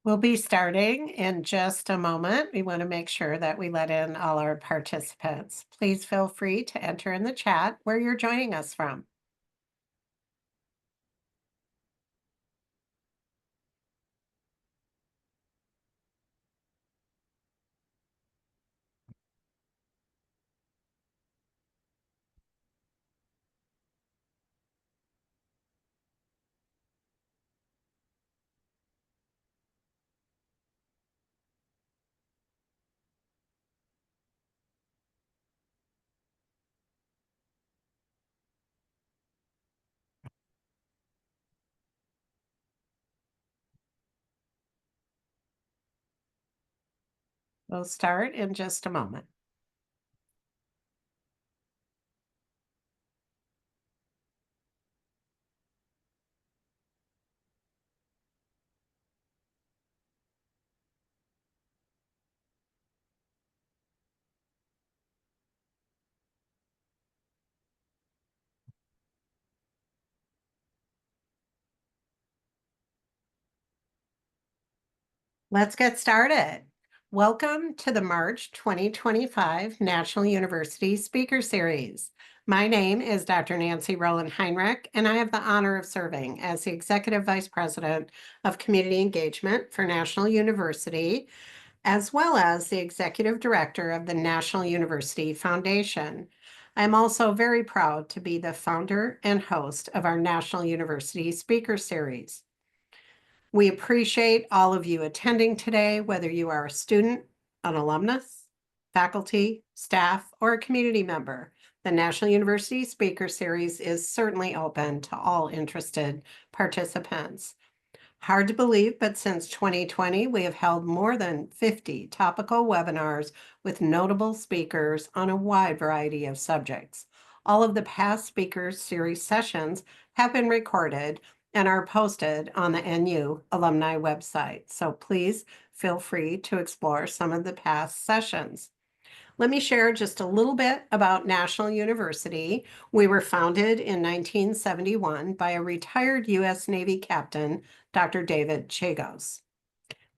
We'll be starting in just a moment. We want to make sure that we let in all our participants. Please feel free to enter in the chat where you're joining us from. We'll start in just a moment. Let's get started. Welcome to the March 2025 National University Speaker Series. My name is Dr. Nancy Rohland Heinrich, and I have the honor of serving as the Executive Vice President of Community Engagement for National University, as well as the Executive Director of the National University Foundation. I'm also very proud to be the founder and host of our National University Speaker Series. We appreciate all of you attending today, whether you are a student, an alumnus, faculty, staff, or a community member. The National University Speaker Series is certainly open to all interested participants. Hard to believe, but since 2020, we have held more than 50 topical webinars with notable speakers on a wide variety of subjects. All of the past speakers series sessions have been recorded and are posted on the NU alumni website. So please feel free to explore some of the past sessions. Let me share just a little bit about National University. We were founded in 1971 by a retired U.S. Navy captain, Dr. David Chagos.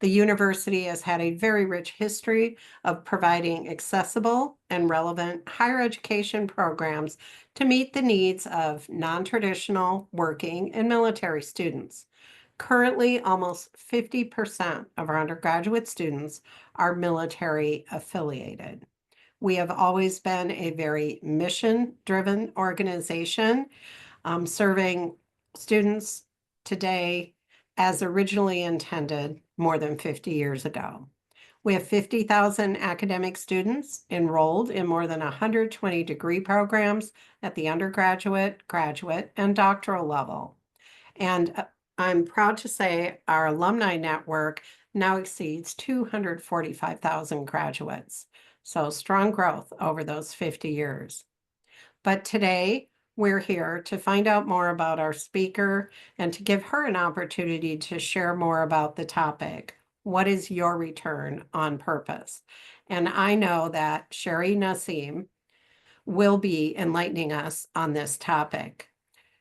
The university has had a very rich history of providing accessible and relevant higher education programs to meet the needs of non-traditional working and military students. Currently, almost 50% of our undergraduate students are military affiliated. We have always been a very mission-driven organization, serving students today as originally intended more than 50 years ago. We have 50,000 academic students enrolled in more than 120 degree programs at the undergraduate, graduate, and doctoral level. And I'm proud to say our alumni network now exceeds 245,000 graduates. So strong growth over those 50 years. But today, we're here to find out more about our speaker and to give her an opportunity to share more about the topic. What is your return on purpose? And I know that Sheri Nasim will be enlightening us on this topic.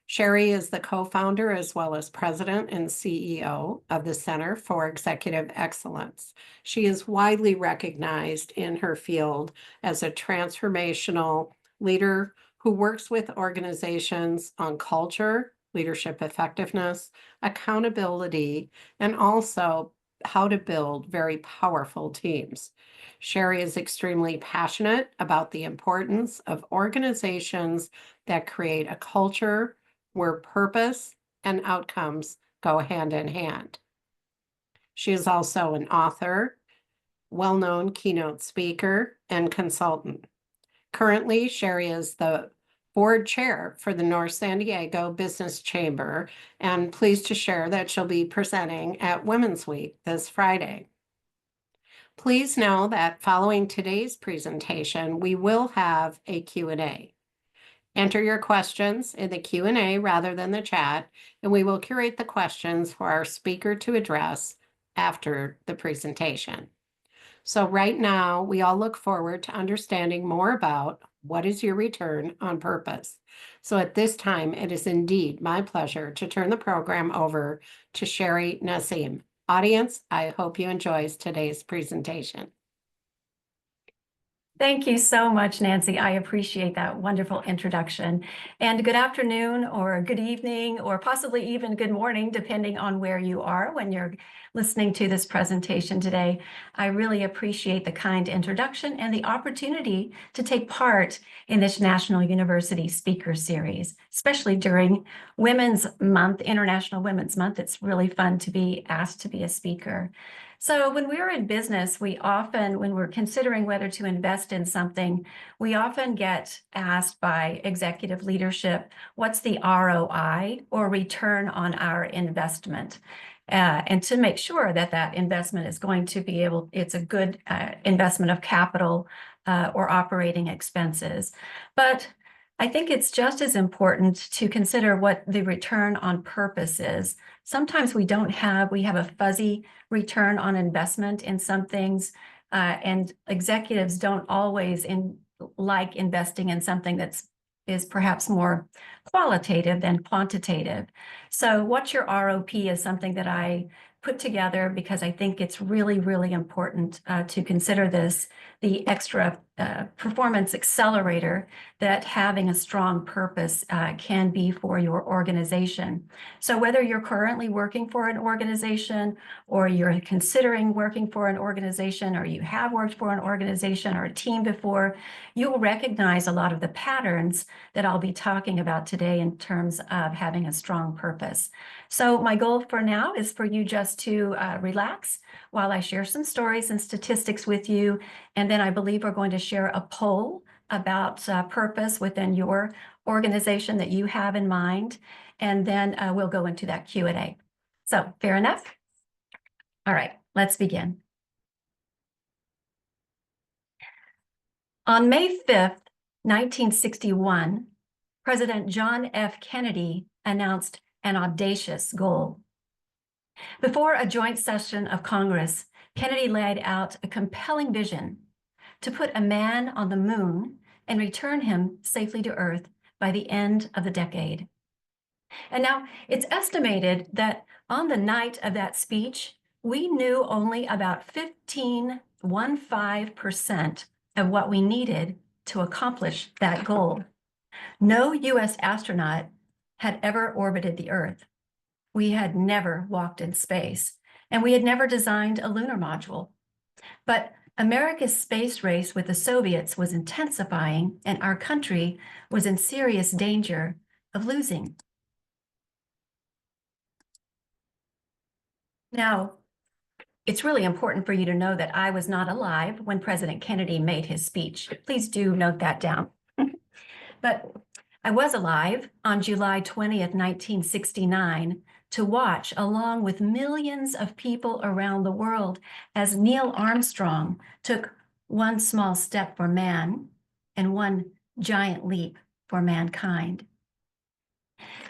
Sheri is the co-founder as well as president and CEO of the Center for Executive Excellence. She is widely recognized in her field as a transformational leader who works with organizations on culture, leadership effectiveness, accountability, and also how to build very powerful teams. Sheri is extremely passionate about the importance of organizations that create a culture where purpose and outcomes go hand in hand. She is also an author, well-known keynote speaker, and consultant. Currently, Sheri is the board chair for the North San Diego Business Chamber, and pleased to share that she'll be presenting at Women's Week this Friday. Please know that following today's presentation, we will have a Q&A. Enter your questions in the Q&A rather than the chat, and we will curate the questions for our speaker to address after the presentation. So right now, we all look forward to understanding more about what is your return on purpose. So at this time, it is indeed my pleasure to turn the program over to Sheri Nasim. Audience, I hope you enjoy today's presentation. Thank you so much, Nancy. I appreciate that wonderful introduction. And good afternoon, or good evening, or possibly even good morning, depending on where you are when you're listening to this presentation today. I really appreciate the kind introduction and the opportunity to take part in this National University Speaker Series, especially during Women's Month, International Women's Month. It's really fun to be asked to be a speaker. So when we're in business, we often, when we're considering whether to invest in something, we often get asked by executive leadership, what's the ROI, or return on our investment? And to make sure that that investment is going to be it's a good investment of capital or operating expenses. But I think it's just as important to consider what the return on purpose is. Sometimes we have a fuzzy return on investment in some things, and executives don't always like investing in something is perhaps more qualitative than quantitative. So what's your ROP is something that I put together because I think it's really, really important to consider this, the extra performance accelerator that having a strong purpose can be for your organization. So whether you're currently working for an organization, or you're considering working for an organization, or you have worked for an organization or a team before, you'll recognize a lot of the patterns that I'll be talking about today in terms of having a strong purpose. So my goal for now is for you just to relax while I share some stories and statistics with you. And then I believe we're going to share a poll about purpose within your organization that you have in mind. And then we'll go into that Q&A. So fair enough? All right, let's begin. On May 5th, 1961, President John F. Kennedy announced an audacious goal. Before a joint session of Congress, Kennedy laid out a compelling vision to put a man on the moon and return him safely to Earth by the end of the decade. And now it's estimated that on the night of that speech, we knew only about 15% of what we needed to accomplish that goal. No U.S. astronaut had ever orbited the Earth. We had never walked in space, and we had never designed a lunar module. But America's space race with the Soviets was intensifying, and our country was in serious danger of losing. Now, it's really important for you to know that I was not alive when President Kennedy made his speech. Please do note that down. But I was alive on July 20th, 1969, to watch, along with millions of people around the world, as Neil Armstrong took one small step for man and one giant leap for mankind.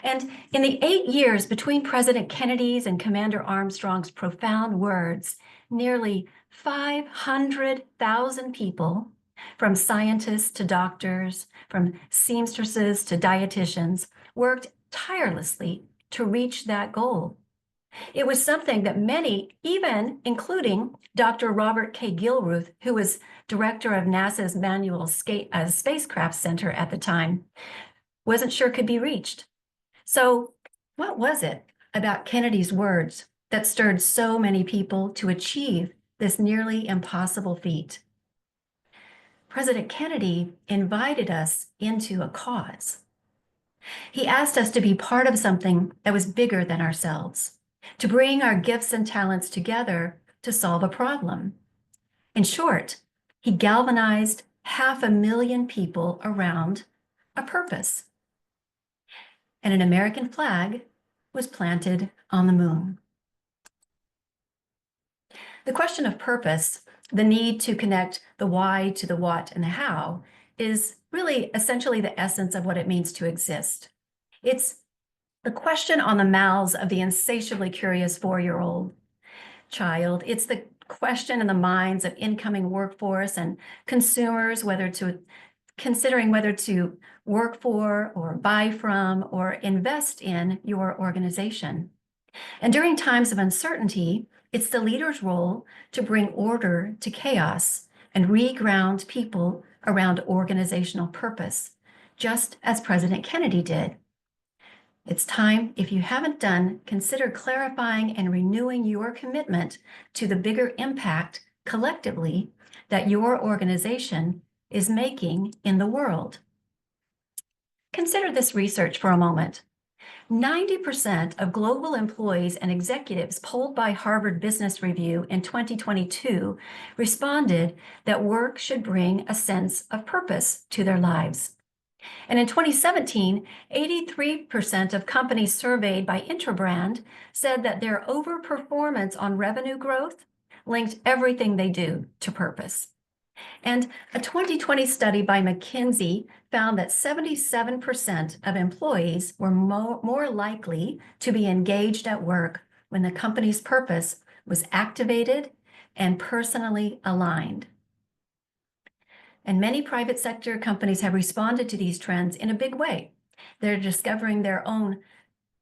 And in the 8 years between President Kennedy's and Commander Armstrong's profound words, nearly 500,000 people, from scientists to doctors, from seamstresses to dietitians, worked tirelessly to reach that goal. It was something that many, even including Dr. Robert K. Gilruth, who was director of NASA's Manual Spacecraft Center at the time, wasn't sure could be reached. So what was it about Kennedy's words that stirred so many people to achieve this nearly impossible feat? President Kennedy invited us into a cause. He asked us to be part of something that was bigger than ourselves, to bring our gifts and talents together to solve a problem. In short, he galvanized 500,000 people around a purpose. And an American flag was planted on the moon. The question of purpose, the need to connect the why to the what and the how, is really essentially the essence of what it means to exist. It's the question on the mouths of the insatiably curious 4-year-old child. It's the question in the minds of incoming workforce and consumers, considering whether to work for or buy from or invest in your organization. And during times of uncertainty, It's the leader's role to bring order to chaos and reground people around organizational purpose, just as President Kennedy did. It's time, if you haven't done, consider clarifying and renewing your commitment to the bigger impact collectively that your organization is making in the world. Consider this research for a moment. 90% of global employees and executives polled by Harvard Business Review in 2022 responded that work should bring a sense of purpose to their lives. And in 2017, 83% of companies surveyed by Interbrand said that their overperformance on revenue growth linked everything they do to purpose. And a 2020 study by McKinsey found that 77% of employees were more likely to be engaged at work when the company's purpose was activated and personally aligned. And many private sector companies have responded to these trends in a big way. They're discovering their own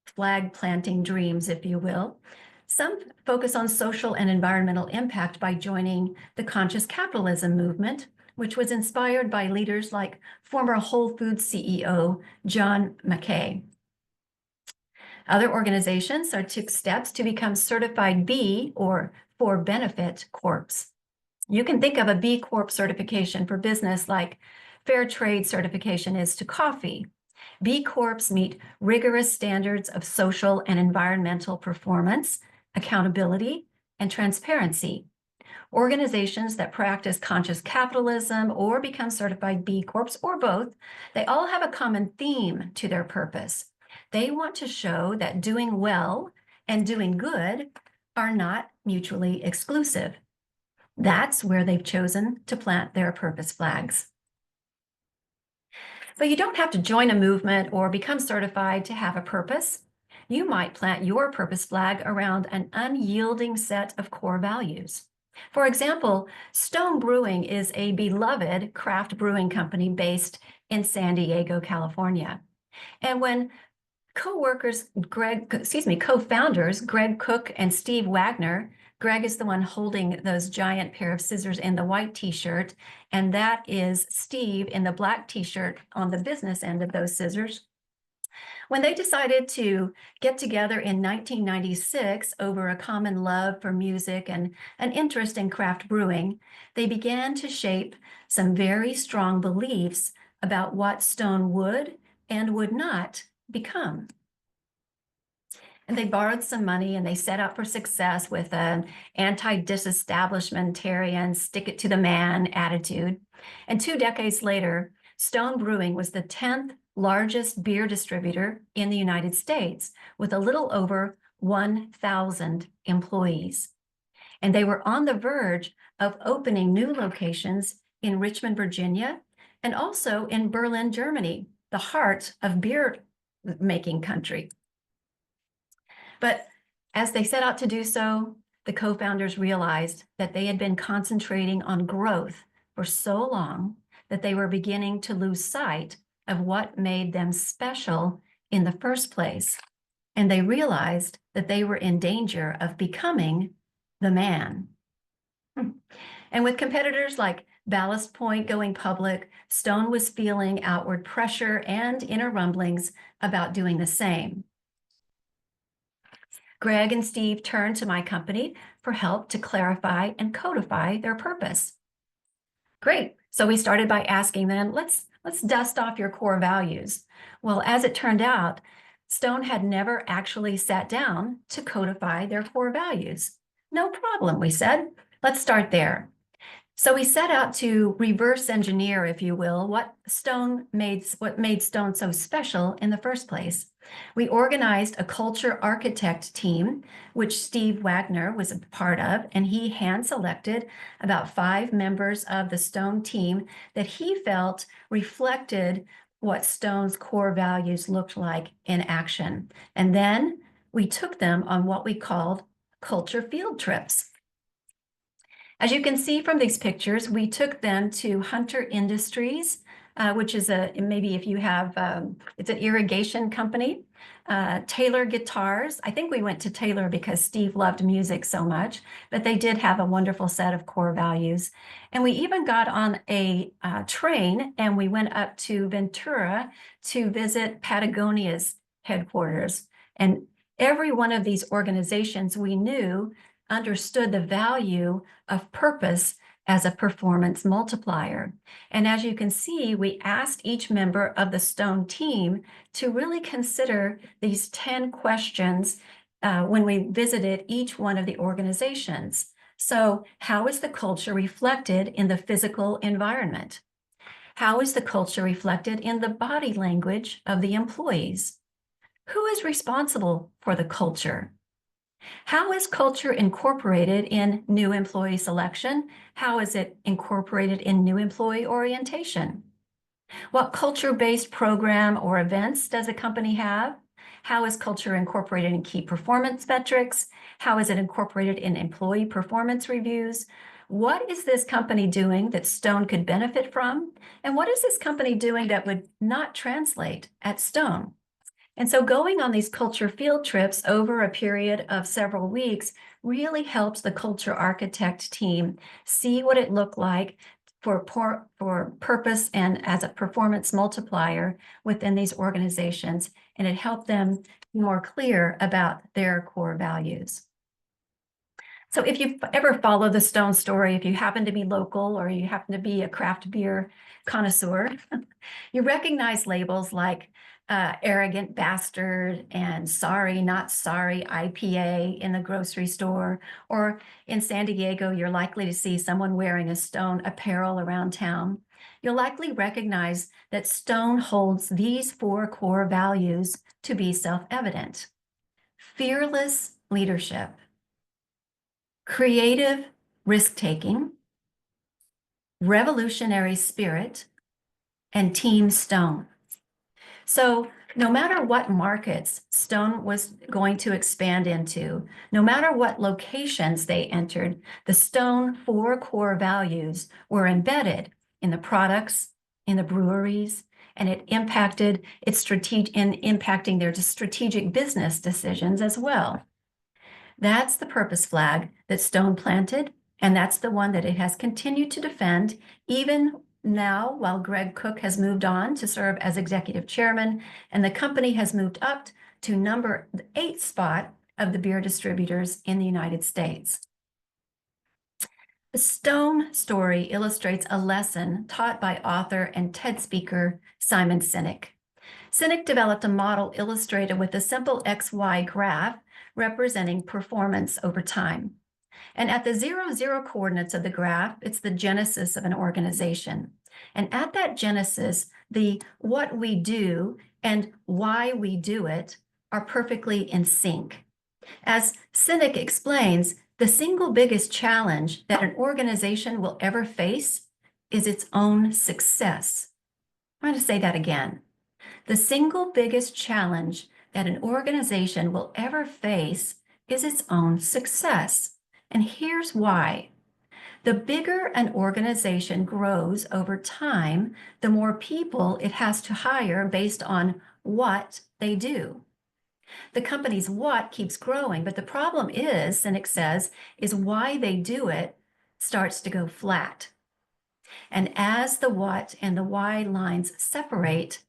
flag planting dreams, if you will. Some focus on social and environmental impact by joining the conscious capitalism movement, which was inspired by leaders like former Whole Foods CEO John Mackay. Other organizations took steps to become certified B, or for benefit corps. You can think of a B Corp certification for business like fair trade certification is to coffee. B Corps meet rigorous standards of social and environmental performance, accountability, and transparency. Organizations that practice conscious capitalism or become certified B Corps, or both, they all have a common theme to their purpose. They want to show that doing well and doing good are not mutually exclusive. That's where they've chosen to plant their purpose flags. But you don't have to join a movement or become certified to have a purpose. You might plant your purpose flag around an unyielding set of core values. For example, Stone Brewing is a beloved craft brewing company based in San Diego, California. And when co-founders Greg Cook and Steve Wagner, Greg is the one holding those giant pair of scissors in the white t-shirt, and that is Steve in the black t-shirt on the business end of those scissors. When they decided to get together in 1996 over a common love for music and an interest in craft brewing, they began to shape some very strong beliefs about what Stone would and would not become. And they borrowed some money and they set out for success with an anti-disestablishmentarian, stick it to the man attitude. And 2 decades later, Stone Brewing was the 10th largest beer distributor in the United States, with a little over 1,000 employees. And they were on the verge of opening new locations in Richmond, Virginia, and also in Berlin, Germany, the heart of beer making country. But as they set out to do so, the co-founders realized that they had been concentrating on growth for so long that they were beginning to lose sight of what made them special in the first place. And they realized that they were in danger of becoming the man. And with competitors like Ballast Point going public, Stone was feeling outward pressure and inner rumblings about doing the same. Greg and Steve turned to my company for help to clarify and codify their purpose. Great. So we started by asking them, let's dust off your core values. Well, as it turned out, Stone had never actually sat down to codify their core values. No problem, we said. Let's start there. So we set out to reverse engineer, if you will, what made Stone so special in the first place. We organized a culture architect team, which Steve Wagner was a part of, and he hand-selected about 5 members of the Stone team that he felt reflected what Stone's core values looked like in action. And then we took them on what we called culture field trips. As you can see from these pictures, we took them to Hunter Industries, which is maybe if you have, it's an irrigation company. Taylor Guitars. I think we went to Taylor because Steve loved music so much, but they did have a wonderful set of core values. And we even got on a train and we went up to Ventura to visit Patagonia's headquarters. And every one of these organizations we knew understood the value of purpose as a performance multiplier. And as you can see, we asked each member of the Stone team to really consider these 10 questions when we visited each one of the organizations. So, how is the culture reflected in the physical environment? How is the culture reflected in the body language of the employees? Who is responsible for the culture? How is culture incorporated in new employee selection? How is it incorporated in new employee orientation? What culture-based program or events does a company have? How is culture incorporated in key performance metrics? How is it incorporated in employee performance reviews? What is this company doing that Stone could benefit from? And what is this company doing that would not translate at Stone? And so going on these culture field trips over a period of several weeks really helps the culture architect team see what it looked like for purpose and as a performance multiplier within these organizations. And it helped them be more clear about their core values. So if you've ever followed the Stone story, if you happen to be local or you happen to be a craft beer connoisseur, you recognize labels like arrogant bastard and sorry, not sorry IPA in the grocery store. Or in San Diego, you're likely to see someone wearing a Stone apparel around town. You'll likely recognize that Stone holds these 4 core values to be self-evident: fearless leadership, creative risk-taking, revolutionary spirit, and Team Stone. So no matter what markets Stone was going to expand into, no matter what locations they entered, the Stone 4 core values were embedded in the products, in the breweries, and it impacted impacting their strategic business decisions as well. That's the purpose flag that Stone planted, and that's the one that it has continued to defend, even now, while Greg Cook has moved on to serve as executive chairman, and the company has moved up to number 8 spot of the beer distributors in the United States. The Stone story illustrates a lesson taught by author and TED speaker Simon Sinek. Sinek developed a model illustrated with a simple XY graph representing performance over time. And at the 0, 0 coordinates of the graph, it's the genesis of an organization. And at that genesis, the what we do and why we do it are perfectly in sync. As Sinek explains, the single biggest challenge that an organization will ever face is its own success. I'm going to say that again. The single biggest challenge that an organization will ever face is its own success. And here's why. The bigger an organization grows over time, the more people it has to hire based on what they do. The company's what keeps growing, but the problem is, Sinek says, is why they do it starts to go flat. And as the what and the why lines separate,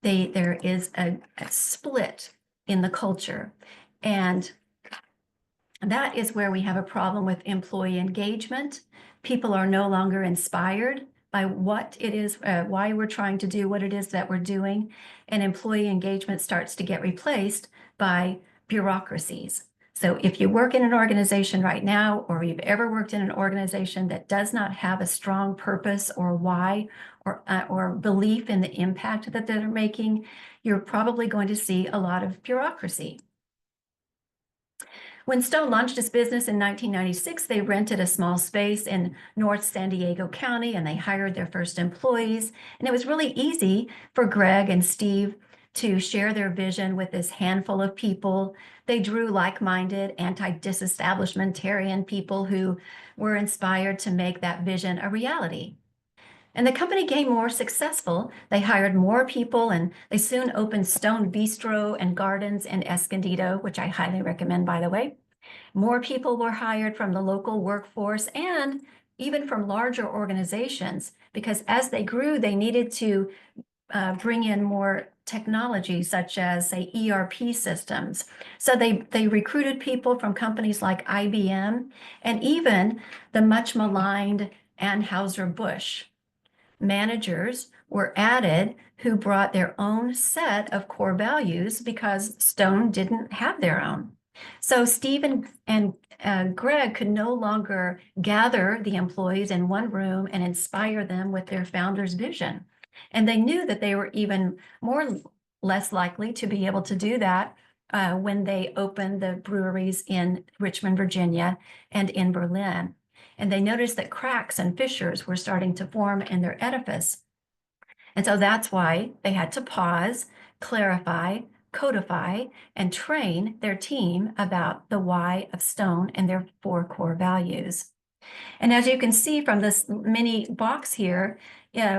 there is a split in the culture. And that is where we have a problem with employee engagement. People are no longer inspired by what it is, why we're trying to do what it is that we're doing. And employee engagement starts to get replaced by bureaucracies. So if you work in an organization right now, or you've ever worked in an organization that does not have a strong purpose or why or belief in the impact that they're making, you're probably going to see a lot of bureaucracy. When Stone launched its business in 1996, they rented a small space in North San Diego County and they hired their first employees. And it was really easy for Greg and Steve to share their vision with this handful of people. They drew like-minded, anti-disestablishmentarian people who were inspired to make that vision a reality. And the company became more successful. They hired more people, and they soon opened Stone Bistro and Gardens in Escondido, which I highly recommend, by the way. More people were hired from the local workforce and even from larger organizations, because as they grew, they needed to bring in more technology, such as, say, ERP systems. So they recruited people from companies like IBM and even the much maligned Anheuser-Busch. Managers were added who brought their own set of core values because Stone didn't have their own. So Steve and Greg could no longer gather the employees in one room and inspire them with their founder's vision. And they knew that they were even less likely to be able to do that when they opened the breweries in Richmond, Virginia, and in Berlin. And they noticed that cracks and fissures were starting to form in their edifice. And so that's why they had to pause, clarify, codify, and train their team about the why of Stone and their 4 core values. And as you can see from this mini box here,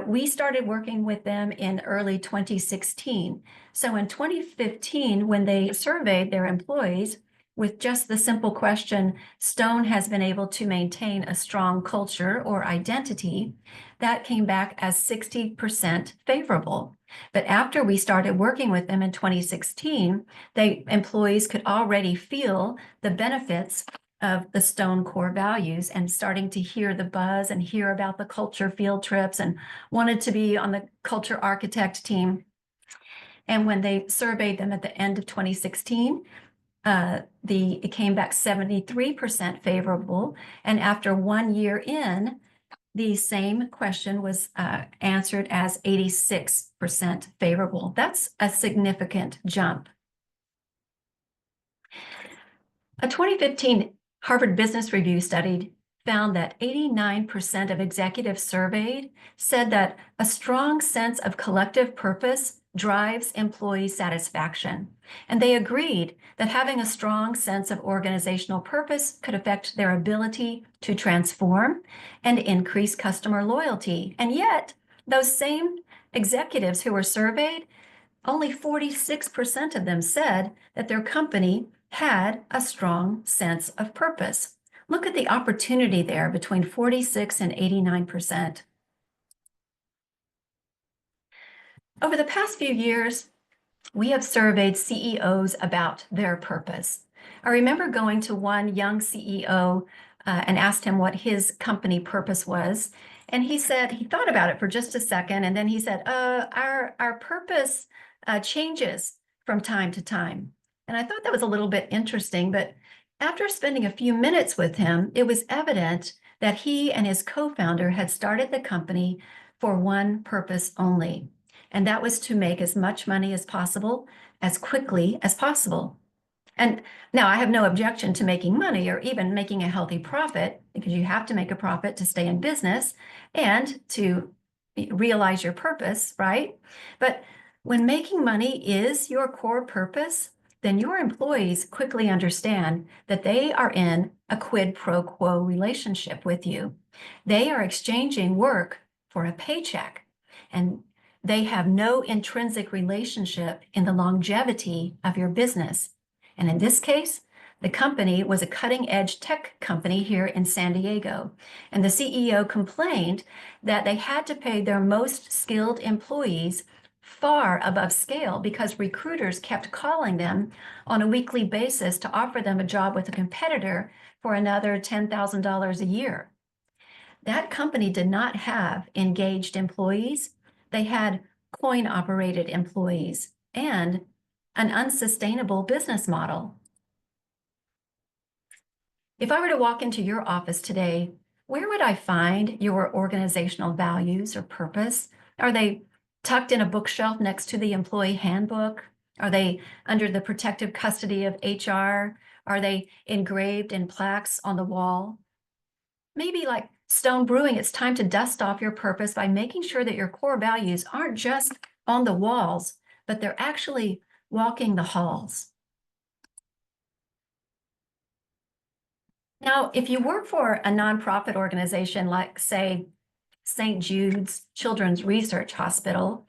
we started working with them in early 2016. So in 2015, when they surveyed their employees with just the simple question, Stone has been able to maintain a strong culture or identity, that came back as 60% favorable. But after we started working with them in 2016, employees could already feel the benefits of the Stone core values and starting to hear the buzz and hear about the culture field trips and wanted to be on the culture architect team. And when they surveyed them at the end of 2016, it came back 73% favorable. And after 1 year in, the same question was answered as 86% favorable. That's a significant jump. A 2015 Harvard Business Review study found that 89% of executives surveyed said that a strong sense of collective purpose drives employee satisfaction. And they agreed that having a strong sense of organizational purpose could affect their ability to transform and increase customer loyalty. And yet, those same executives who were surveyed, only 46% of them said that their company had a strong sense of purpose. Look at the opportunity there between 46 and 89%. Over the past few years, we have surveyed CEOs about their purpose. I remember going to one young CEO and asked him what his company purpose was. And he said, he thought about it for just a second, and then he said, our purpose changes from time to time. And I thought that was a little bit interesting, but after spending a few minutes with him, it was evident that he and his co-founder had started the company for one purpose only, and that was to make as much money as possible, as quickly as possible. And now I have no objection to making money or even making a healthy profit, because you have to make a profit to stay in business and to realize your purpose, right? But when making money is your core purpose, then your employees quickly understand that they are in a quid pro quo relationship with you. They are exchanging work for a paycheck, and they have no intrinsic relationship in the longevity of your business. And in this case, the company was a cutting-edge tech company here in San Diego. And the CEO complained that they had to pay their most skilled employees far above scale because recruiters kept calling them on a weekly basis to offer them a job with a competitor for another $10,000 a year. That company did not have engaged employees. They had coin-operated employees and an unsustainable business model. If I were to walk into your office today, where would I find your organizational values or purpose? Are they tucked in a bookshelf next to the employee handbook? Are they under the protective custody of HR? Are they engraved in plaques on the wall? Maybe like Stone Brewing, it's time to dust off your purpose by making sure that your core values aren't just on the walls, but they're actually walking the halls. Now, if you work for a nonprofit organization like, say, St. Jude's Children's Research Hospital,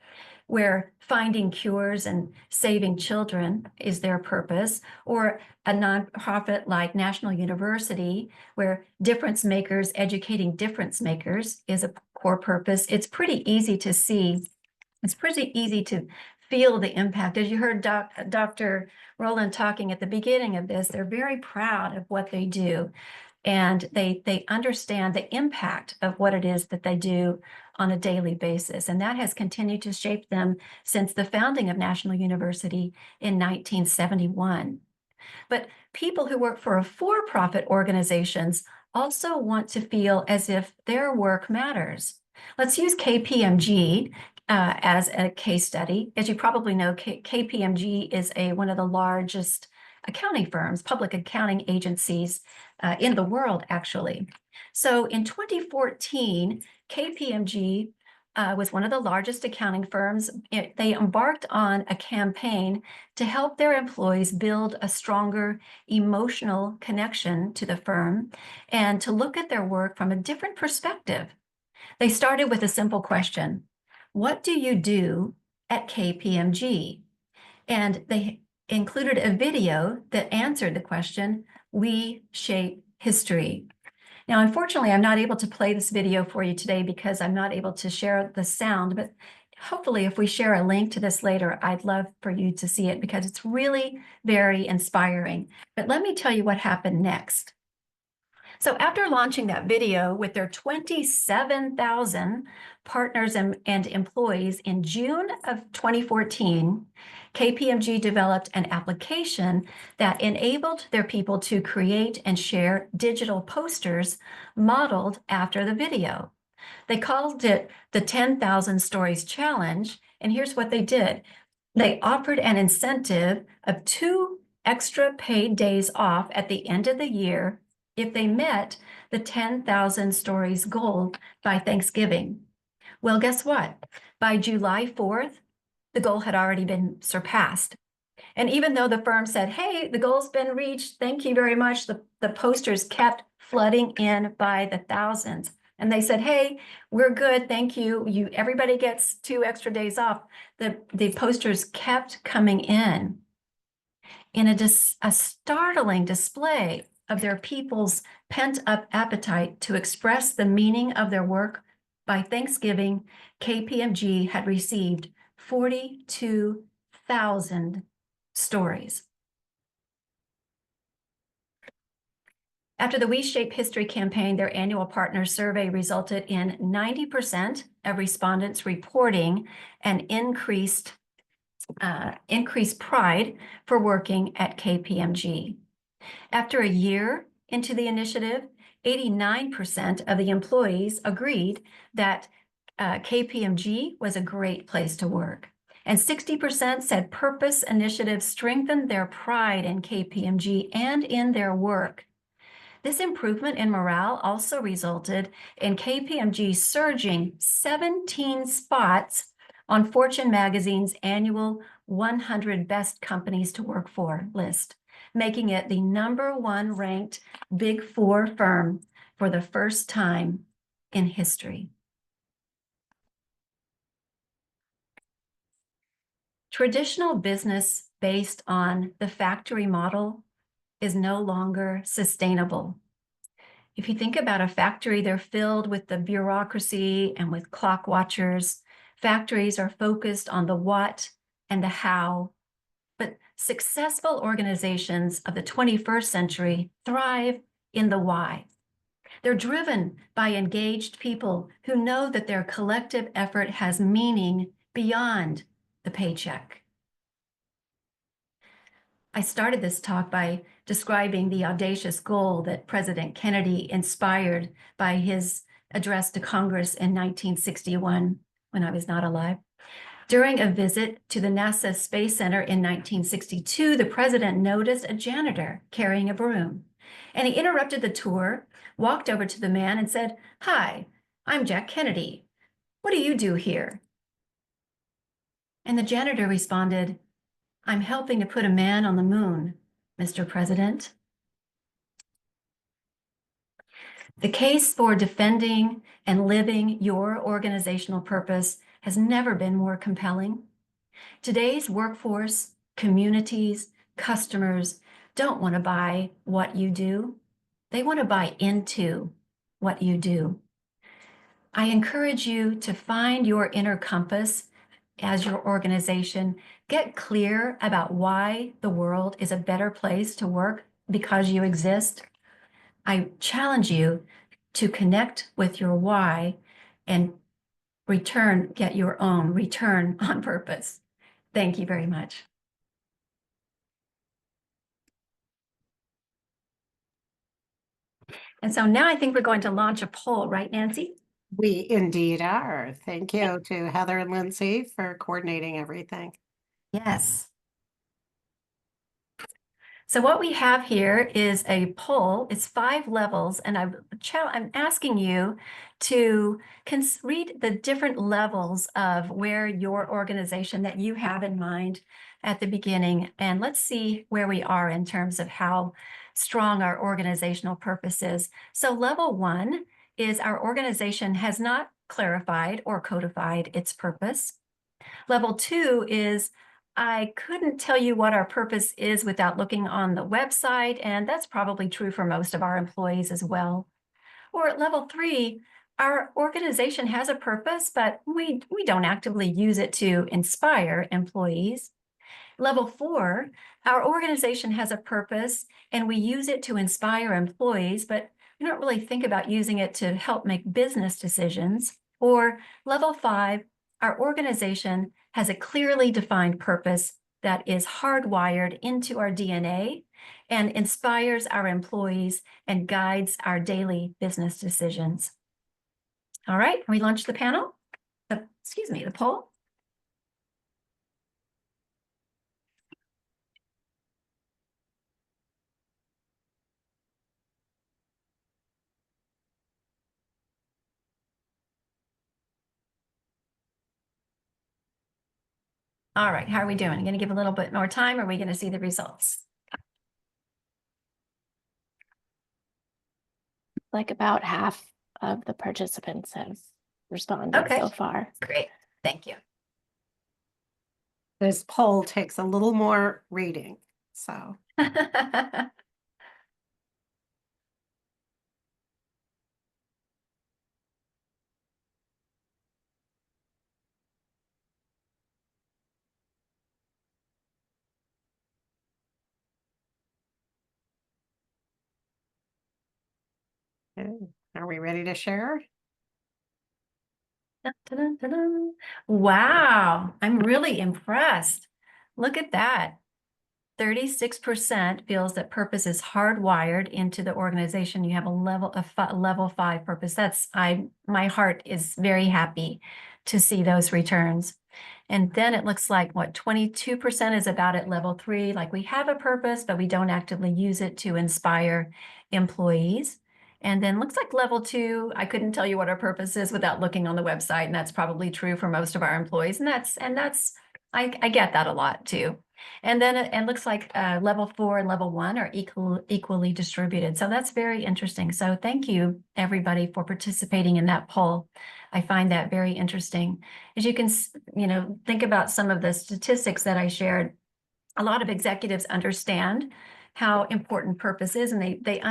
where finding cures and saving children is their purpose, or a nonprofit like National University, where difference makers educating difference makers is a core purpose. It's pretty easy to see. It's pretty easy to feel the impact. As you heard Dr. Rohland talking at the beginning of this, they're very proud of what they do. And they understand the impact of what it is that they do on a daily basis. And that has continued to shape them since the founding of National University in 1971. But people who work for for-profit organizations also want to feel as if their work matters. Let's use KPMG as a case study. As you probably know, KPMG is one of the largest accounting firms, public accounting agencies in the world, actually. So in 2014, KPMG was one of the largest accounting firms. They embarked on a campaign to help their employees build a stronger emotional connection to the firm and to look at their work from a different perspective. They started with a simple question: what do you do at KPMG? And they included a video that answered the question, "We shape history." Now, unfortunately, I'm not able to play this video for you today because I'm not able to share the sound, but hopefully if we share a link to this later, I'd love for you to see it because it's really very inspiring. But let me tell you what happened next. So after launching that video with their 27,000 partners and employees in June of 2014, KPMG developed an application that enabled their people to create and share digital posters modeled after the video. They called it the 10,000 Stories Challenge, and here's what they did. They offered an incentive of 2 extra paid days off at the end of the year if they met the 10,000 stories goal by Thanksgiving. Well, guess what? By July 4th, the goal had already been surpassed. And even though the firm said, hey, the goal's been reached, thank you very much, the posters kept flooding in by the thousands. And they said, hey, we're good, thank you. Everybody gets 2 extra days off. The posters kept coming in a startling display of their people's pent-up appetite to express the meaning of their work. By Thanksgiving, KPMG had received 42,000 stories. After the We Shape History campaign, their annual partner survey resulted in 90% of respondents reporting an increased pride for working at KPMG. After a year into the initiative, 89% of the employees agreed that KPMG was a great place to work. And 60% said purpose initiatives strengthened their pride in KPMG and in their work. This improvement in morale also resulted in KPMG surging 17 spots on Fortune magazine's annual 100 Best Companies to Work For list, making it the #1 ranked Big Four firm for the first time in history. Traditional business based on the factory model is no longer sustainable. If you think about a factory, they're filled with the bureaucracy and with clock watchers. Factories are focused on the what and the how. But successful organizations of the 21st century thrive in the why. They're driven by engaged people who know that their collective effort has meaning beyond the paycheck. I started this talk by describing the audacious goal that President Kennedy inspired by his address to Congress in 1961, when I was not alive. During a visit to the NASA Space Center in 1962, the president noticed a janitor carrying a broom, and he interrupted the tour, walked over to the man and said, "Hi, I'm Jack Kennedy. What do you do here?" And the janitor responded, "I'm helping to put a man on the moon, Mr. President." The case for defending and living your organizational purpose has never been more compelling. Today's workforce, communities, customers don't want to buy what you do. They want to buy into what you do. I encourage you to find your inner compass as your organization. Get clear about why the world is a better place to work because you exist. I challenge you to connect with your why and get your own return on purpose. Thank you very much. And so now I think we're going to launch a poll, right, Nancy? We indeed are. Thank you to Heather and Lindsay for coordinating everything. Yes. So what we have here is a poll. It's 5 levels, and I'm asking you to read the different levels of where your organization that you have in mind at the beginning, and let's see where we are in terms of how strong our organizational purpose is. So level 1 is our organization has not clarified or codified its purpose. Level 2 is I couldn't tell you what our purpose is without looking on the website, and that's probably true for most of our employees as well. Or at level 3, our organization has a purpose, but we don't actively use it to inspire employees. Level 4, our organization has a purpose and we use it to inspire employees, but we don't really think about using it to help make business decisions. Or level 5, our organization has a clearly defined purpose that is hardwired into our DNA and inspires our employees and guides our daily business decisions. All right, we launch the panel, the poll. All right, how are we doing? I'm going to give a little bit more time. Or are we going to see the results? Like about half of the participants have responded so far. Great, thank you. This poll takes a little more reading, so. Okay. Are we ready to share? Dun, dun, dun, dun. Wow, I'm really impressed. Look at that. 36% feels that purpose is hardwired into the organization. You have a level 5 purpose. My heart is very happy to see those returns. And then it looks like 22% is about at level 3, like we have a purpose, but we don't actively use it to inspire employees. And then looks like level 2, I couldn't tell you what our purpose is without looking on the website, and that's probably true for most of our employees. And I get that a lot too. And then it looks like level 4 and level 1 are equally distributed. So that's very interesting. So thank you, everybody, for participating in that poll. I find that very interesting. As you can, think about some of the statistics that I shared. A lot of executives understand how important purpose is, and they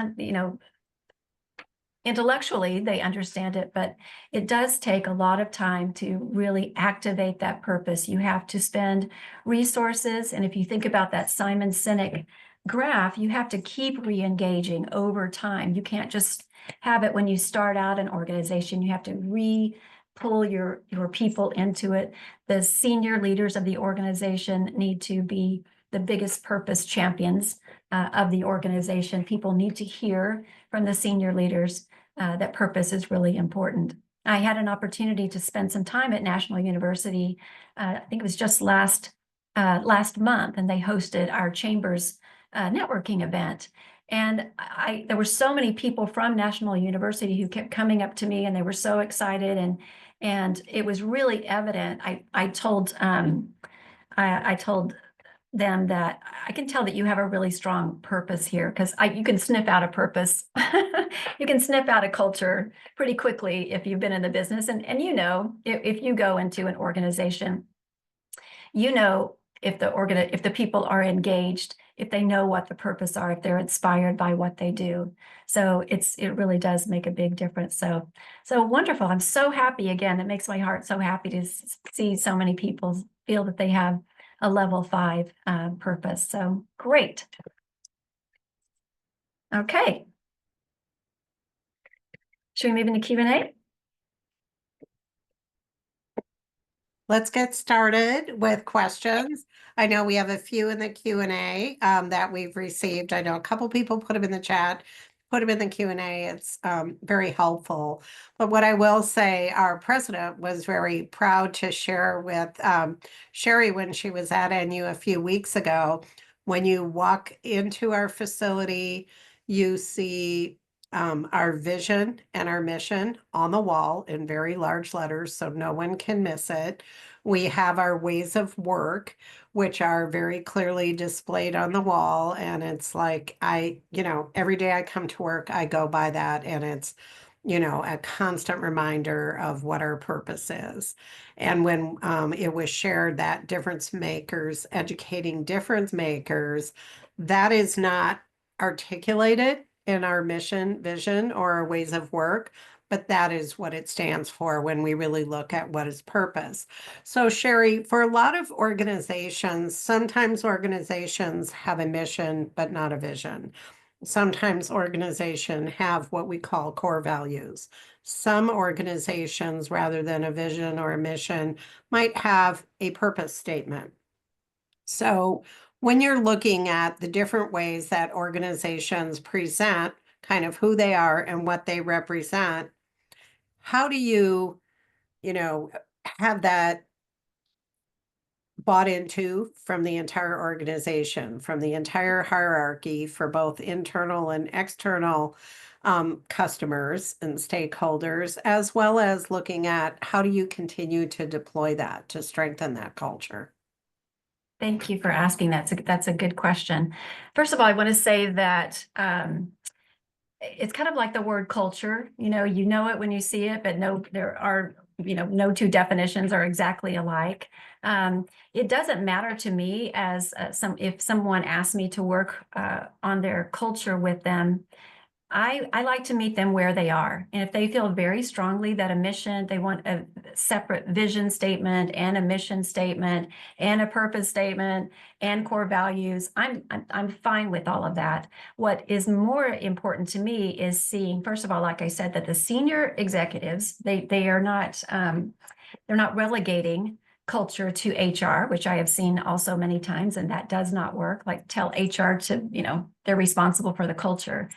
intellectually, they understand it, but it does take a lot of time to really activate that purpose. You have to spend resources. And if you think about that Simon Sinek graph, you have to keep re-engaging over time. You can't just have it when you start out an organization. You have to pull your people into it. The senior leaders of the organization need to be the biggest purpose champions of the organization. People need to hear from the senior leaders that purpose is really important. I had an opportunity to spend some time at National University. I think it was just last month, and they hosted our Chambers networking event. And there were so many people from National University who kept coming up to me, and they were so excited, and it was really evident. I told them that I can tell that you have a really strong purpose here, because you can sniff out a purpose. You can sniff out a culture pretty quickly if you've been in the business. And you know, if you go into an organization, you know if the people are engaged, if they know what the purpose are, if they're inspired by what they do. So it really does make a big difference. So wonderful. I'm so happy. Again, it makes my heart so happy to see so many people feel that they have a level 5 purpose. So great. Okay. Should we move into Q&A? Let's get started with questions. I know we have a few in the Q&A that we've received. I know a couple people put them in the chat, put them in the Q&A. It's very helpful. But what I will say, our president was very proud to share with Sheri when she was at NU a few weeks ago. When you walk into our facility, you see our vision and our mission on the wall in very large letters, so no one can miss it. We have our ways of work, which are very clearly displayed on the wall. And it's like, every day I come to work, I go by that, and it's, a constant reminder of what our purpose is. And when it was shared that difference makers, educating difference makers, that is not articulated in our mission, vision, or our ways of work, but that is what it stands for when we really look at what is purpose. So Sheri, for a lot of organizations, sometimes organizations have a mission, but not a vision. Sometimes organizations have what we call core values. Some organizations, rather than a vision or a mission, might have a purpose statement. So when you're looking at the different ways that organizations present kind of who they are and what they represent, how do you have that bought into from the entire organization, from the entire hierarchy for both internal and external customers and stakeholders, as well as looking at how do you continue to deploy that to strengthen that culture? Thank you for asking that. That's a good question. First of all, I want to say that it's kind of like the word culture. You know it when you see it, but there are no two definitions are exactly alike. It doesn't matter to me as if someone asks me to work on their culture with them. I like to meet them where they are. And if they feel very strongly that they want a separate vision statement and a mission statement and a purpose statement and core values, I'm fine with all of that. What is more important to me is seeing, first of all, like I said, that the senior executives, they are not, they're not relegating culture to HR, which I have seen also many times, and that does not work. Like tell HR to, they're responsible for the culture.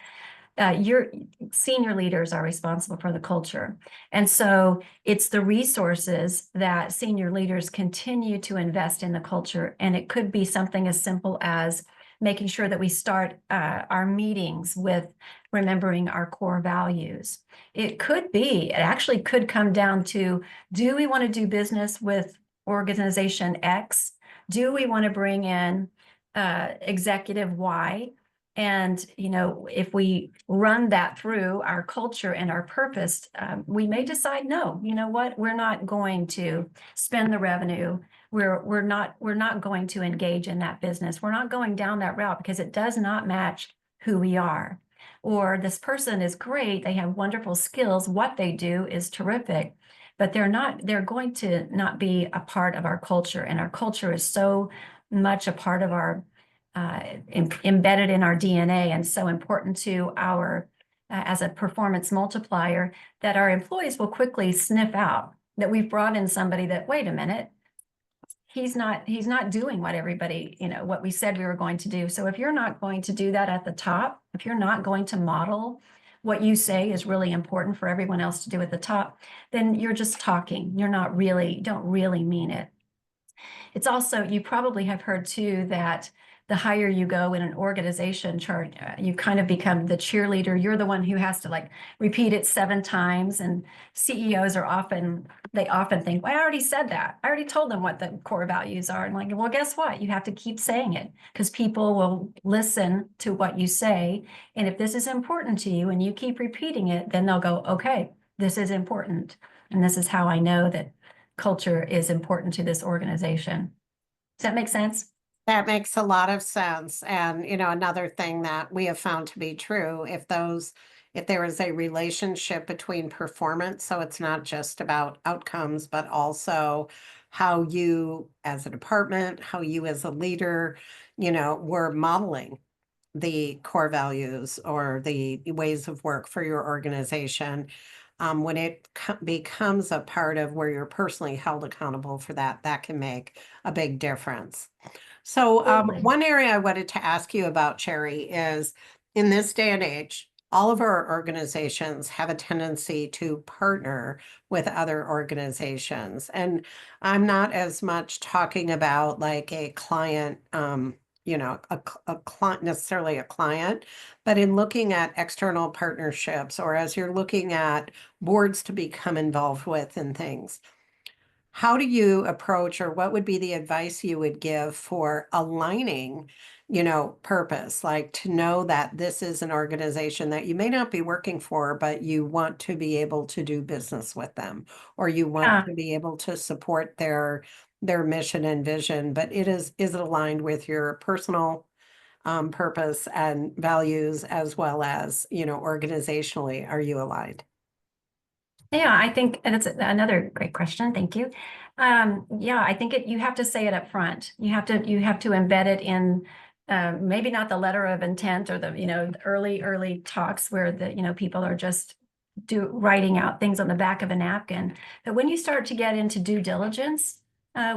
Your senior leaders are responsible for the culture. And so it's the resources that senior leaders continue to invest in the culture. And it could be something as simple as making sure that we start our meetings with remembering our core values. It actually could come down to, do we want to do business with organization X? Do we want to bring in executive Y? And, if we run that through our culture and our purpose, we may decide, no, you know what, we're not going to spend the revenue. We're not going to engage in that business. We're not going down that route because it does not match who we are. Or this person is great. They have wonderful skills. What they do is terrific, but they're going to not be a part of our culture. And our culture is so much a part of our embedded in our DNA and so important to our as a performance multiplier, that our employees will quickly sniff out that we've brought in somebody that, wait a minute, he's not doing what everybody, what we said we were going to do. So if you're not going to do that at the top, if you're not going to model what you say is really important for everyone else to do at the top, then you're just talking. Don't really mean it. It's also, you probably have heard too, that the higher you go in an organization chart, you kind of become the cheerleader. You're the one who has to like repeat it 7 times. And CEOs are often think, well, I already said that. I already told them what the core values are. And like, well, guess what? You have to keep saying it because people will listen to what you say. And if this is important to you and you keep repeating it, then they'll go, okay, this is important. And this is how I know that culture is important to this organization. Does that make sense? That makes a lot of sense. And, another thing that we have found to be true, if there is a relationship between performance, so it's not just about outcomes, but also how you as a department, how you as a leader, were modeling the core values or the ways of work for your organization. When it becomes a part of where you're personally held accountable for that, that can make a big difference. So, Totally. one area I wanted to ask you about, Sheri, is in this day and age, all of our organizations have a tendency to partner with other organizations. And I'm not as much talking about like a client, a client, necessarily a client, but in looking at external partnerships or as you're looking at boards to become involved with and things. How do you approach, or what would be the advice you would give for aligning, purpose? Like to know that this is an organization that you may not be working for, but you want to be able to do business with them, or you want to be able to support their mission and vision, but is it aligned with your personal purpose and values as well as, organizationally, are you aligned? Yeah, I think, and it's another great question. Thank you. Yeah, I think you have to say it up front. You have to embed it in maybe not the letter of intent or the early talks where the people are just writing out things on the back of a napkin. But when you start to get into due diligence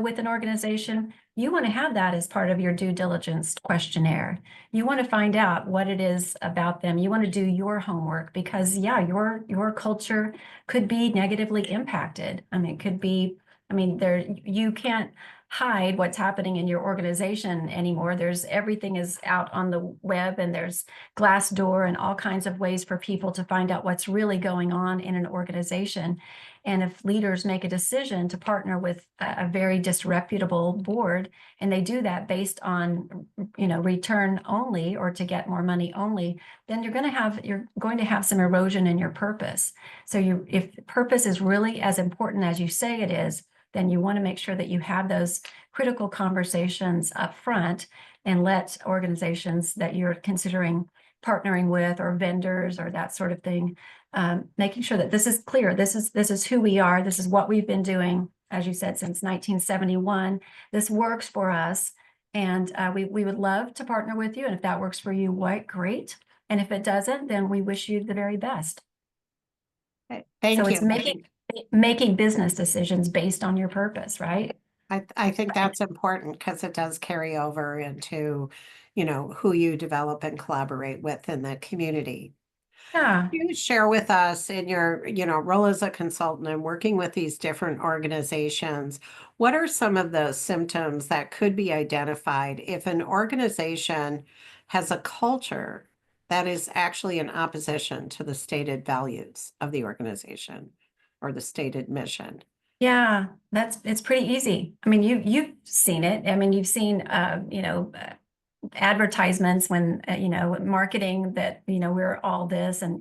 with an organization, you want to have that as part of your due diligence questionnaire. You want to find out what it is about them. You want to do your homework because, yeah, your culture could be negatively impacted. I mean, it could be, you can't hide what's happening in your organization anymore. Everything is out on the web, and there's Glassdoor and all kinds of ways for people to find out what's really going on in an organization. And if leaders make a decision to partner with a very disreputable board, and they do that based on, return only or to get more money only, then you're going to have some erosion in your purpose. So if purpose is really as important as you say it is, then you want to make sure that you have those critical conversations up front and let organizations that you're considering partnering with or vendors or that sort of thing, making sure that this is clear. This is who we are. This is what we've been doing, as you said, since 1971. This works for us. And we would love to partner with you. And if that works for you, great. And if it doesn't, then we wish you the very best. Thank So you. it's making business decisions based on your purpose, right? I think that's important because it does carry over into, who you develop and collaborate with in the community. Yeah. You share with us in your, role as a consultant and working with these different organizations, what are some of the symptoms that could be identified if an organization has a culture that is actually in opposition to the stated values of the organization or the stated mission? Yeah, it's pretty easy. I mean, you've seen it. I mean, you've seen advertisements when marketing that we're all this and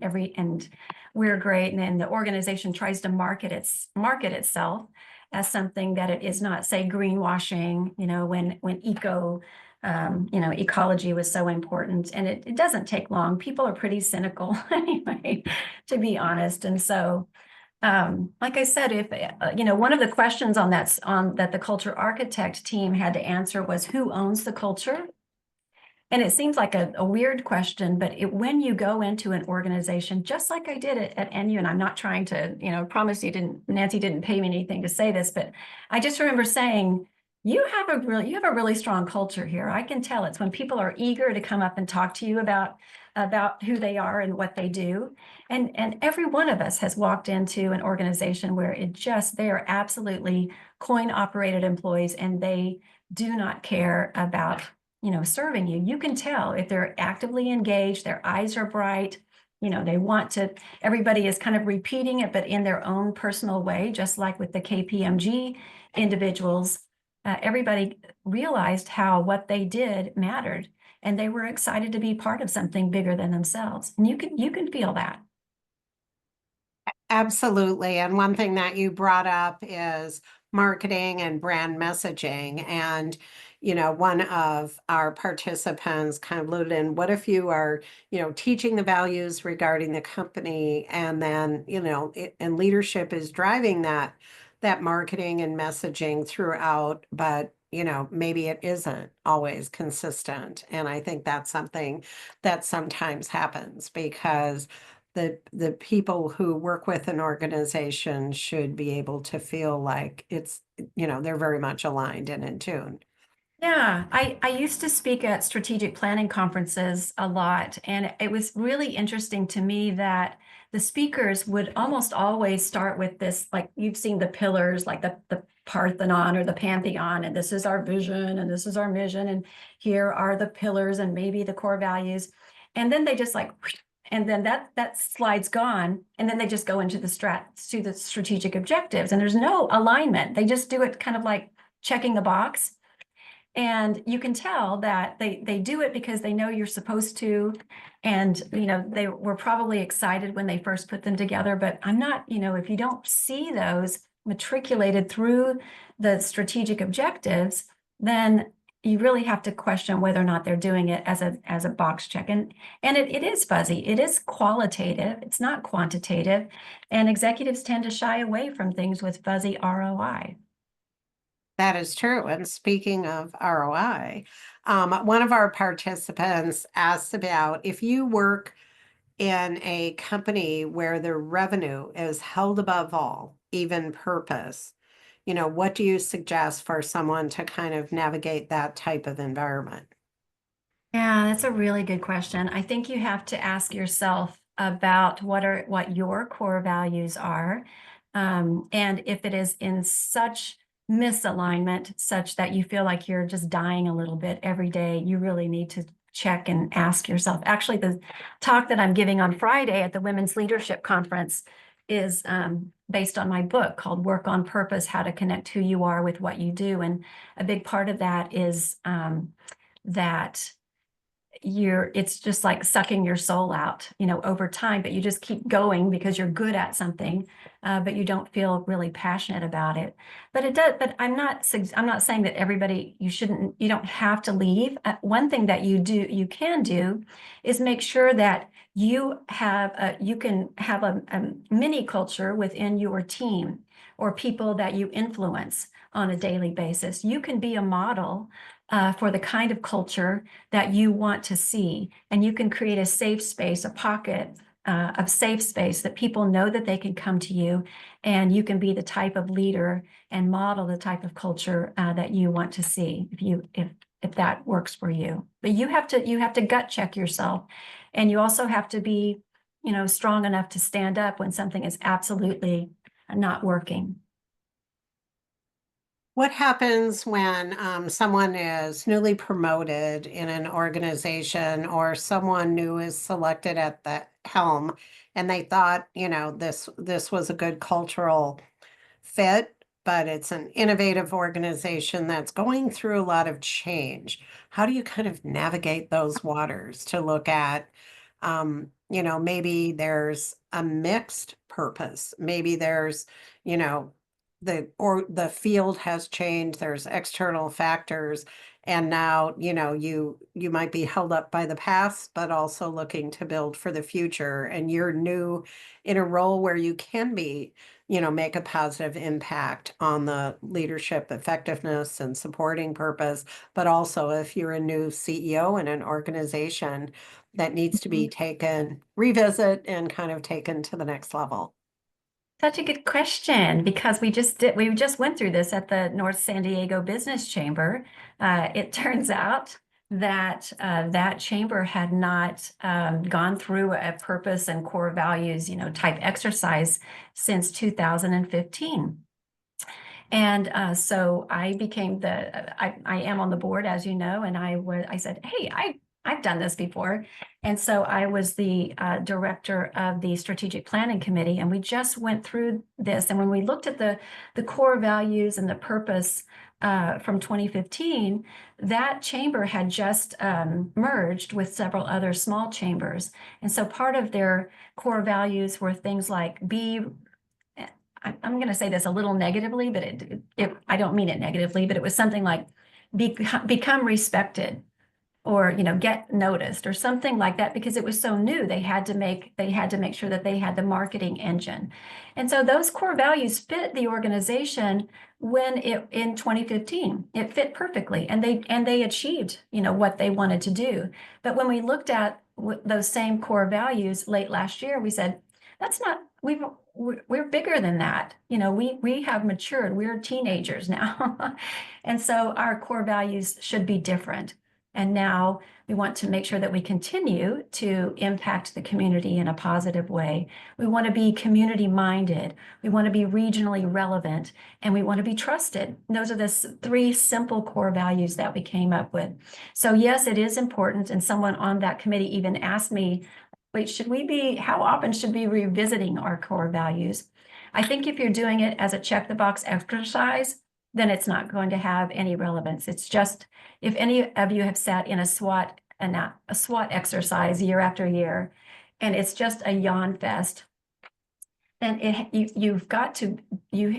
we're great, and then the organization tries to market itself as something that it is not. Say greenwashing, when ecology was so important, and it doesn't take long. People are pretty cynical anyway, to be honest, and so. Like I said, if one of the questions that the culture architect team had to answer was who owns the culture? And it seems like a weird question, but when you go into an organization, just like I did at NU, and I'm not trying to, promise Nancy didn't pay me anything to say this, but I just remember saying, you have a really strong culture here. I can tell it's when people are eager to come up and talk to you about who they are and what they do. And every one of us has walked into an organization where they are absolutely coin operated employees, and they do not care about serving you, you can tell if they're actively engaged, their eyes are bright, they want to, everybody is kind of repeating it, but in their own personal way, just like with the KPMG individuals, everybody realized how what they did mattered, and they were excited to be part of something bigger than themselves. And you can feel that. Absolutely. And one thing that you brought up is marketing and brand messaging. And, one of our participants kind of alluded in, what if you are, teaching the values regarding the company and then, and leadership is driving that marketing and messaging throughout, but maybe it isn't always consistent. And I think that's something that sometimes happens because the people who work with an organization should be able to feel like it's, they're very much aligned and in tune. Yeah, I used to speak at strategic planning conferences a lot, and it was really interesting to me that the speakers would almost always start with this, like you've seen the pillars, like the Parthenon or the Pantheon, and this is our vision, and this is our mission, and here are the pillars and maybe the core values. And then they just like, and then that slide's gone, and then they just go into the strategic objectives, and there's no alignment. They just do it kind of like checking the box. And you can tell that they do it because they know you're supposed to. And, they were probably excited when they first put them together, but I'm not, if you don't see those matriculated through the strategic objectives, then you really have to question whether or not they're doing it as a box check. And it is fuzzy. It is qualitative. It's not quantitative. And executives tend to shy away from things with fuzzy ROI. That is true. And speaking of ROI, one of our participants asked about if you work in a company where the revenue is held above all, even purpose, what do you suggest for someone to kind of navigate that type of environment? Yeah, that's a really good question. I think you have to ask yourself about what your core values are. And if it is in such misalignment, such that you feel like you're just dying a little bit every day, you really need to check and ask yourself. Actually, the talk that I'm giving on Friday at the Women's Leadership Conference is based on my book called Work on Purpose: How to Connect Who You Are with What You Do. And a big part of that is that it's just like sucking your soul out, over time, but you just keep going because you're good at something, but you don't feel really passionate about it. But it does, but I'm not saying that you don't have to leave. One thing that you can do is make sure that you can have a mini culture within your team or people that you influence on a daily basis. You can be a model for the kind of culture that you want to see. And you can create a safe space, a pocket of safe space that people know that they can come to you, and you can be the type of leader and model the type of culture that you want to see if that works for you. But you have to gut check yourself, and you also have to be, strong enough to stand up when something is absolutely not working. What happens when someone is newly promoted in an organization or someone new is selected at the helm and they thought, this was a good cultural fit, but it's an innovative organization that's going through a lot of change. How do you kind of navigate those waters to look at, maybe there's a mixed purpose, maybe there's, the field has changed, there's external factors, and now, you might be held up by the past, but also looking to build for the future, and you're new in a role where you can be, make a positive impact on the leadership effectiveness and supporting purpose. But also if you're a new CEO in an organization that needs to be taken, revisit and kind of taken to the next level. Such a good question, because we just went through this at the North San Diego Business Chamber. It turns out that that chamber had not gone through a purpose and core values, type exercise since 2015. And so I became I am on the board, as you know, and I said, hey, I've done this before. And so I was the director of the strategic planning committee, and we just went through this. And when we looked at the core values and the purpose from 2015, that chamber had just merged with several other small chambers. And so part of their core values were things like I'm going to say this a little negatively, but I don't mean it negatively, but it was something like become respected, or get noticed, or something like that, because it was so new. They had to make sure that they had the marketing engine. And so those core values fit the organization in 2015. It fit perfectly, and they achieved what they wanted to do. But when we looked at those same core values late last year, we said, that's not, we're bigger than that. We have matured. We're teenagers now. And so our core values should be different. And now we want to make sure that we continue to impact the community in a positive way. We want to be community minded. We want to be regionally relevant, and we want to be trusted. Those are the three simple core values that we came up with. So yes, it is important. And someone on that committee even asked me, wait, how often should we be revisiting our core values? I think if you're doing it as a check the box exercise, then it's not going to have any relevance. It's just, if any of you have sat in a SWOT exercise year after year, and it's just a yawn fest, then you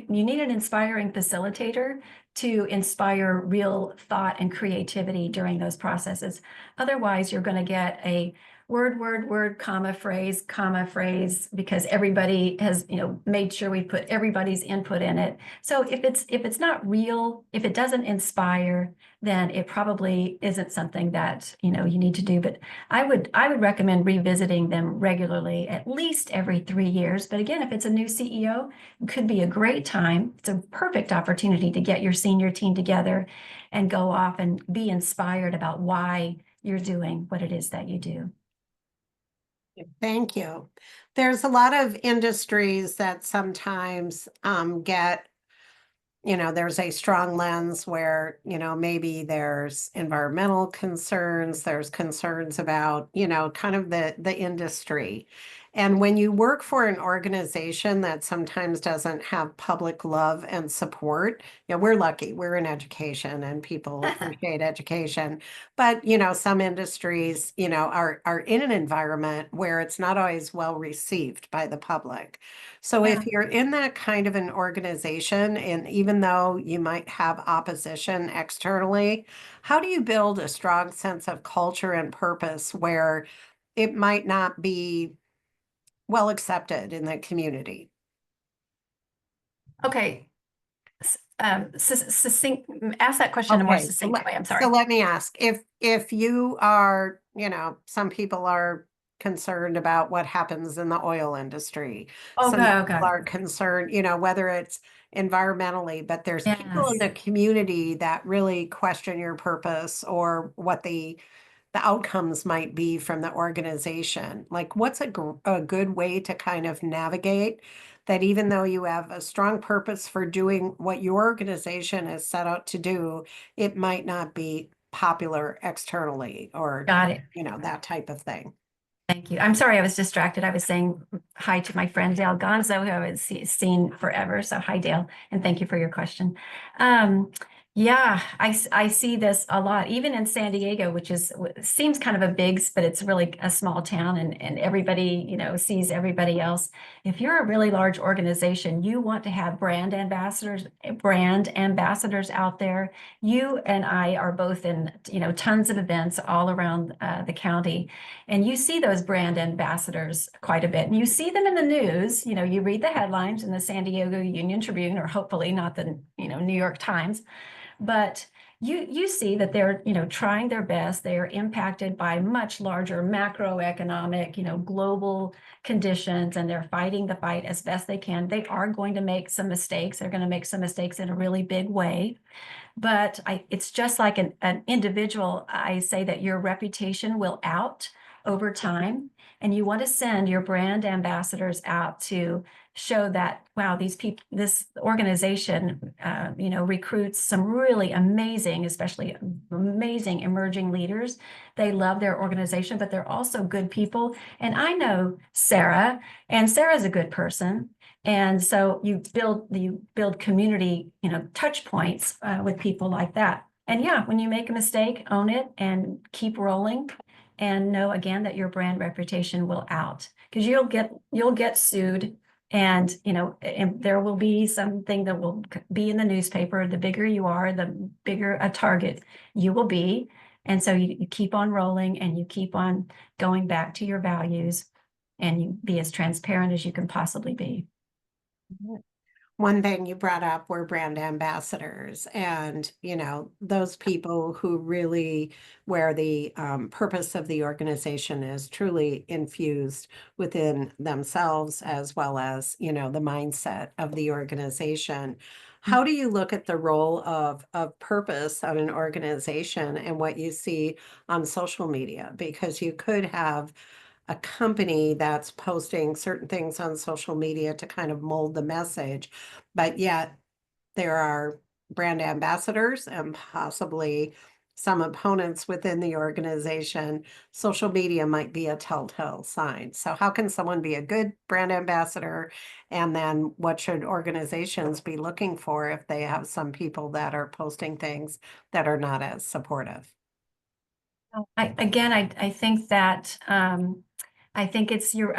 need an inspiring facilitator to inspire real thought and creativity during those processes. Otherwise, you're going to get a word, comma, phrase, because everybody has, made sure we put everybody's input in it. So if it's not real, if it doesn't inspire, then it probably isn't something that, you need to do. But I would recommend revisiting them regularly, at least every 3 years. But again, if it's a new CEO, it could be a great time. It's a perfect opportunity to get your senior team together and go off and be inspired about why you're doing what it is that you do. Thank you. There's a lot of industries that sometimes get, there's a strong lens where, maybe there's environmental concerns, there's concerns about, kind of the industry. And when you work for an organization that sometimes doesn't have public love and support, we're lucky, we're in education and people appreciate education. But, some industries, are in an environment where it's not always well received by the public. So if you're in that kind of an organization, and even though you might have opposition externally, how do you build a strong sense of culture and purpose where it might not be well accepted in the community? Okay. Ask that question in a more succinct way. I'm sorry. So let me ask, if you are, some people are concerned about what happens in the oil industry. Some people are concerned, whether it's environmentally, but there's people in the community that really question your purpose or what the outcomes might be from the organization. Like, what's a good way to kind of navigate that, even though you have a strong purpose for doing what your organization is set out to do, it might not be popular externally, or Got it. That type of thing. Thank you. I'm sorry, I was distracted. I was saying hi to my friend Dale Gonzo, who I was seen forever. So hi, Dale, and thank you for your question. Yeah, I see this a lot, even in San Diego, which seems kind of a big, but it's really a small town, and everybody, sees everybody else. If you're a really large organization, you want to have brand ambassadors out there. You and I are both in, tons of events all around the county, and you see those brand ambassadors quite a bit, and you see them in the news. You read the headlines in the San Diego Union Tribune, or hopefully not the, New York Times. But you see that they're, trying their best. They are impacted by much larger macroeconomic, global conditions, and they're fighting the fight as best they can. They are going to make some mistakes. They're going to make some mistakes in a really big way. But it's just like an individual. I say that your reputation will out over time. And you want to send your brand ambassadors out to show that, wow, these people, this organization, recruits some really amazing, especially amazing emerging leaders. They love their organization, but they're also good people. And I know Sarah, and Sarah's a good person. And so you build community, touch points with people like that. And yeah, when you make a mistake, own it and keep rolling, and know again that your brand reputation will out, because you'll get sued, and and there will be something that will be in the newspaper. The bigger you are, the bigger a target you will be. And so you keep on rolling, and you keep on going back to your values, and you be as transparent as you can possibly be. One thing you brought up were brand ambassadors, and those people who really, where the purpose of the organization is truly infused within themselves, as well as the mindset of the organization. How do you look at the role of purpose on an organization and what you see on social media? Because you could have a company that's posting certain things on social media to kind of mold the message, but yet there are brand ambassadors and possibly some opponents within the organization. Social media might be a telltale sign. So how can someone be a good brand ambassador? And then what should organizations be looking for if they have some people that are posting things that are not as supportive? I think that I think it's your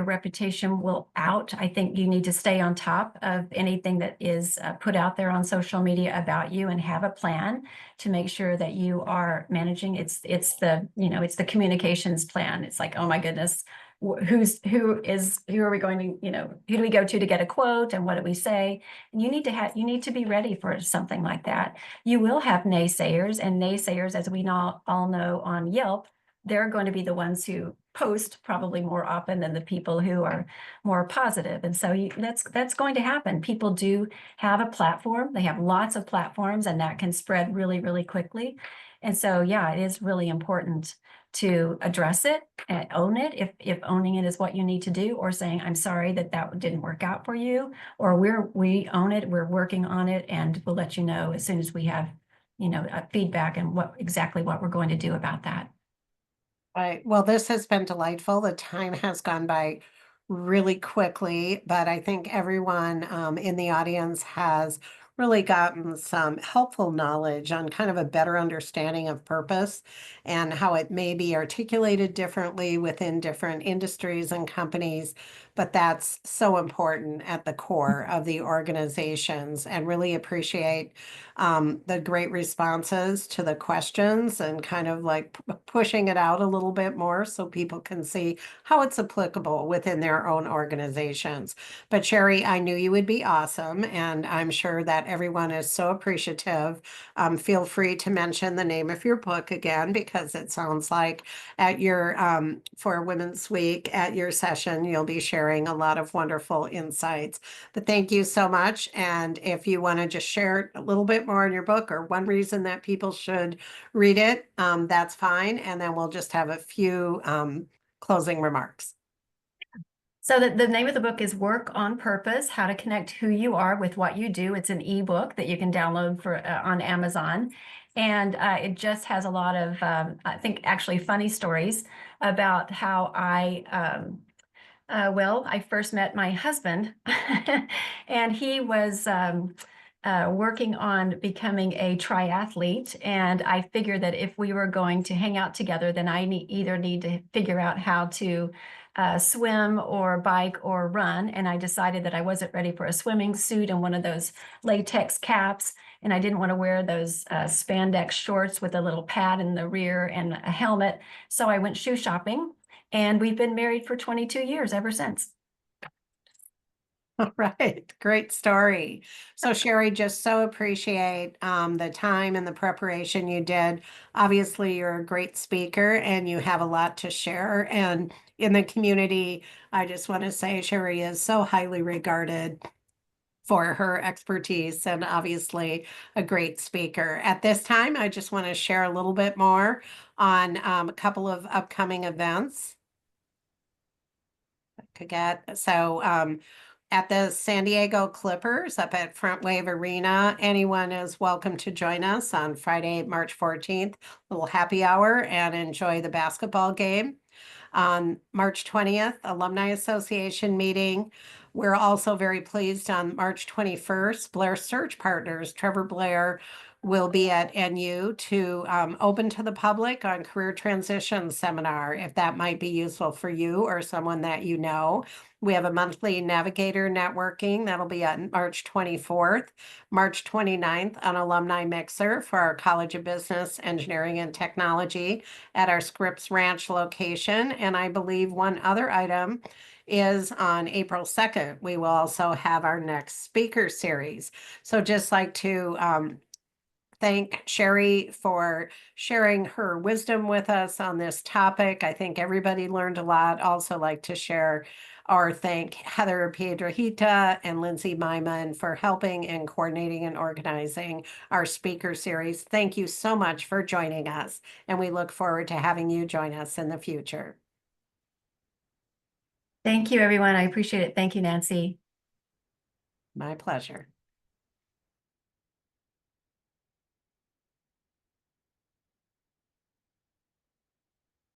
reputation will out. I think you need to stay on top of anything that is put out there on social media about you, and have a plan to make sure that you are managing. It's the communications plan. It's like, oh my goodness, who are we going to, who do we go to get a quote, and what do we say? And you need to be ready for something like that. You will have naysayers, and naysayers, as we all know on Yelp, they're going to be the ones who post probably more often than the people who are more positive. And so that's going to happen. People do have a platform. They have lots of platforms, and that can spread really, really quickly. And so, yeah, it is really important to address it and own it, if owning it is what you need to do, or saying, I'm sorry that didn't work out for you, or we own it, we're working on it, and we'll let you know as soon as we have feedback and what we're going to do about that. Right. Well, this has been delightful. The time has gone by really quickly, but I think everyone in the audience has really gotten some helpful knowledge on kind of a better understanding of purpose and how it may be articulated differently within different industries and companies. But that's so important at the core of the organizations, and really appreciate the great responses to the questions, and kind of like pushing it out a little bit more so people can see how it's applicable within their own organizations. But Sheri, I knew you would be awesome, and I'm sure that everyone is so appreciative. Feel free to mention the name of your book again, because it sounds like at your for Women's Week at your session, you'll be sharing a lot of wonderful insights. But thank you so much. And if you want to just share a little bit more in your book, or one reason that people should read it, that's fine. And then we'll just have a few closing remarks. So the name of the book is Work on Purpose: How to Connect Who You Are with What You Do. It's an ebook that you can download on Amazon. And it just has a lot of, I think, actually funny stories about how I first met my husband, and he was working on becoming a triathlete. And I figured that if we were going to hang out together, then I either need to figure out how to swim or bike or run. And I decided that I wasn't ready for a swimming suit and one of those latex caps. And I didn't want to wear those spandex shorts with a little pad in the rear and a helmet. So I went shoe shopping, and we've been married for 22 years ever since. All right, great story. So Sheri, just so appreciate the time and the preparation you did. Obviously, you're a great speaker and you have a lot to share. And in the community, I just want to say Sheri is so highly regarded for her expertise, and obviously a great speaker. At this time, I just want to share a little bit more on a couple of upcoming events. could get. So at the San Diego Clippers up at Front Wave Arena, anyone is welcome to join us on Friday, March 14th, little happy hour and enjoy the basketball game. On March 20th, Alumni Association meeting. We're also very pleased on March 21st, Blair Search Partners, Trevor Blair will be at NU to open to the public on career transition seminar, if that might be useful for you or someone that you know. We have a monthly navigator networking that'll be on March 24th, March 29th, an alumni mixer for our College of Business, Engineering, and Technology at our Scripps Ranch location. And I believe one other item is on April 2nd. We will also have our next speaker series. So just like to thank Sheri for sharing her wisdom with us on this topic. I think everybody learned a lot. Also like to share or thank Heather Piedrahita and Lindsay Myman for helping and coordinating and organizing our speaker series. Thank you so much for joining us, and we look forward to having you join us in the future. Thank you, everyone. I appreciate it. Thank you, Nancy. My pleasure.